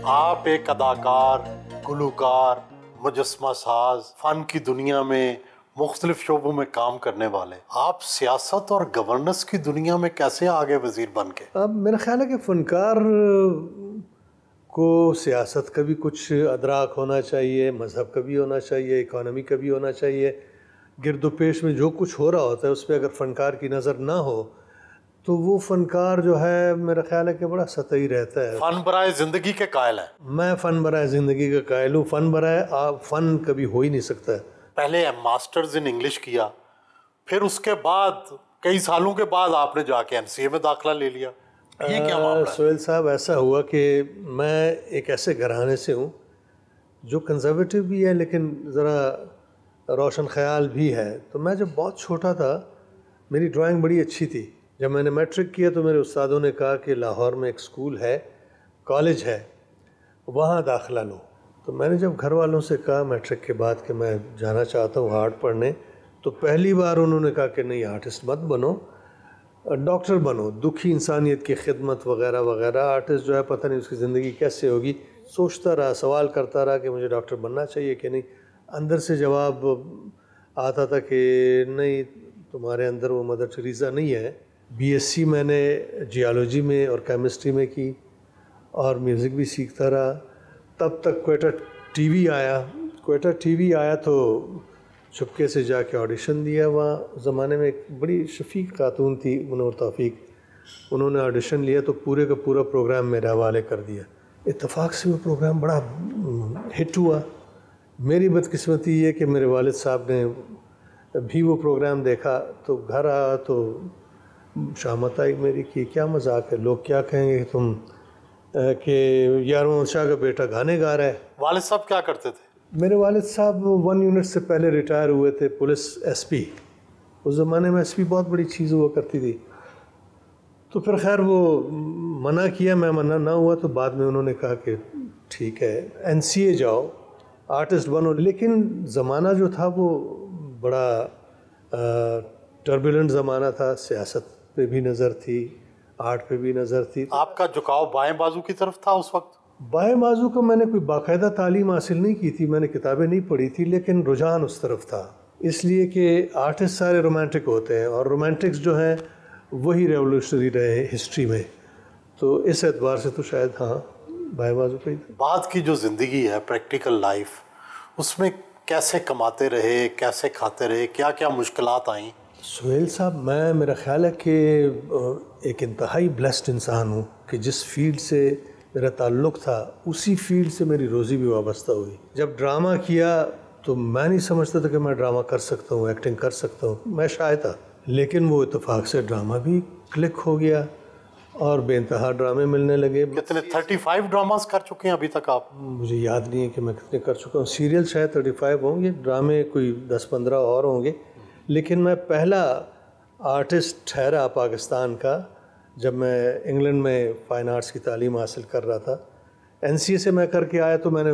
آپ ایک اداکار، گلوکار، مجسمہ ساز، فن کی دنیا میں مختلف شعبوں میں کام کرنے والے، آپ سیاست اور گورننس کی دنیا میں کیسے آگے وزیر بن کے؟ اب میرا خیال ہے کہ فنکار کو سیاست کا بھی کچھ ادراک ہونا چاہیے، مذہب کا بھی ہونا چاہیے، اکانومی کا بھی ہونا چاہیے. گرد و پیش میں جو کچھ ہو رہا ہوتا ہے اس پہ اگر فنکار کی نظر نہ ہو تو وہ فنکار جو ہے میرا خیال ہے کہ بڑا سطحی رہتا ہے. فن برائے زندگی کے قائل ہیں؟ میں فن برائے زندگی کا قائل ہوں. فن برائے فن کبھی ہو ہی نہیں سکتا ہے. پہلے ماسٹرز ان انگلش کیا، پھر اس کے بعد کئی سالوں کے بعد آپ نے جا کے MCA میں داخلہ لے لیا، یہ کیا معاملہ ہے؟ سہیل صاحب، ایسا ہوا کہ میں ایک ایسے گھرانے سے ہوں جو کنزرویٹو بھی ہے لیکن ذرا روشن خیال بھی ہے. تو میں جب بہت چھوٹا تھا میری ڈرائنگ بڑی اچھی تھی. جب میں نے میٹرک کیا تو میرے استادوں نے کہا کہ لاہور میں ایک اسکول ہے، کالج ہے، وہاں داخلہ لو. تو میں نے جب گھر والوں سے کہا میٹرک کے بعد کہ میں جانا چاہتا ہوں آرٹ پڑھنے، تو پہلی بار انہوں نے کہا کہ نہیں، آرٹسٹ مت بنو، ڈاکٹر بنو، دکھی انسانیت کی خدمت وغیرہ وغیرہ. آرٹسٹ جو ہے پتہ نہیں اس کی زندگی کیسے ہوگی. سوچتا رہا، سوال کرتا رہا کہ مجھے ڈاکٹر بننا چاہیے کہ نہیں. اندر سے جواب آتا تھا کہ نہیں، تمہارے اندر وہ مدر ٹریزا نہیں ہے. BSc میں نے جیالوجی میں اور کیمسٹری میں کی اور میوزک بھی سیکھتا رہا. تب تک کوئٹہ ٹی وی آیا تو چھپکے سے جا کے آڈیشن دیا. وہاں زمانے میں ایک بڑی شفیق خاتون تھی، منور توفیق، انہوں نے آڈیشن لیا تو پورے کا پورا پروگرام میرے حوالے کر دیا. اتفاق سے وہ پروگرام بڑا ہٹ ہوا. میری بدقسمتی یہ کہ میرے والد صاحب نے بھی وہ پروگرام دیکھا تو گھر آیا تو شامت آئی میری کہ کیا مذاق ہے، لوگ کیا کہیں گے کہ تم کہ یاروں شاہ کا بیٹا گانے گا رہا ہے. والد صاحب کیا کرتے تھے؟ میرے والد صاحب 1 یونٹ سے پہلے ریٹائر ہوئے تھے، پولیس SP. اس زمانے میں SP بہت بڑی چیز ہوا کرتی تھی. تو پھر خیر وہ منع کیا، میں منع نہ ہوا تو بعد میں انہوں نے کہا کہ ٹھیک ہے NCA جاؤ، آرٹسٹ بنو. لیکن زمانہ جو تھا وہ بڑا ٹربولنٹ زمانہ تھا. سیاست پہ بھی نظر تھی، آرٹ پہ بھی نظر تھی. آپ کا جھکاؤ بائیں بازو کی طرف تھا اس وقت؟ بائیں بازو کو میں نے کوئی باقاعدہ تعلیم حاصل نہیں کی تھی، میں نے کتابیں نہیں پڑھی تھی، لیکن رجحان اس طرف تھا. اس لیے کہ آرٹسٹ سارے رومانٹک ہوتے ہیں اور رومانٹکس جو ہیں وہی ریولوشنری رہے ہیں ہسٹری میں. تو اس اعتبار سے تو شاید ہاں بائیں بازو پہ ہی تھا. بعد کی جو زندگی ہے، پریکٹیکل لائف، اس میں کیسے کماتے رہے، کیسے کھاتے رہے، کیا کیا مشکلات آئیں؟ سہیل صاحب، میرا خیال ہے کہ ایک انتہائی بلیسڈ انسان ہوں کہ جس فیلڈ سے میرا تعلق تھا اسی فیلڈ سے میری روزی بھی وابستہ ہوئی. جب ڈرامہ کیا تو میں نہیں سمجھتا تھا کہ میں ڈرامہ کر سکتا ہوں، ایکٹنگ کر سکتا ہوں. میں شاید تھا، لیکن وہ اتفاق سے ڈرامہ بھی کلک ہو گیا اور بے انتہا ڈرامے ملنے لگے. کتنے 35 ڈراماز کر چکے ہیں ابھی تک آپ؟ مجھے یاد نہیں ہے کہ میں کتنے کر چکا ہوں. سیریل شاید 35 ہوں گے، ڈرامے کوئی 10-15 اور ہوں گے. لیکن میں پہلا آرٹسٹ ٹھہرا پاکستان کا جب میں انگلینڈ میں فائن آرٹس کی تعلیم حاصل کر رہا تھا. NCA سے میں کر کے آیا تو میں نے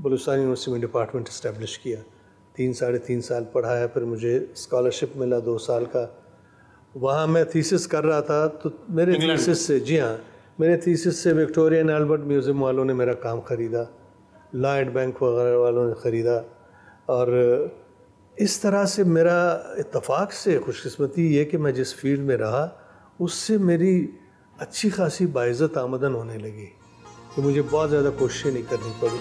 بلوچستان یونیورسٹی میں ڈپارٹمنٹ اسٹیبلش کیا. 3-3.5 سال پڑھایا، پھر مجھے اسکالرشپ ملا 2 سال کا. وہاں میں تھیسس کر رہا تھا تو میرے تھیسس سے، جی ہاں، میرے تھیسس سے وکٹوریا اینڈ البرٹ میوزیم والوں نے میرا کام خریدا، لائٹ بینک وغیرہ والوں نے خریدا. اور اس طرح سے میرا اتفاق سے خوش قسمتی یہ کہ میں جس فیلڈ میں رہا اس سے میری اچھی خاصی باعزت آمدن ہونے لگی کہ مجھے بہت زیادہ کوششیں نہیں کرنی پڑی.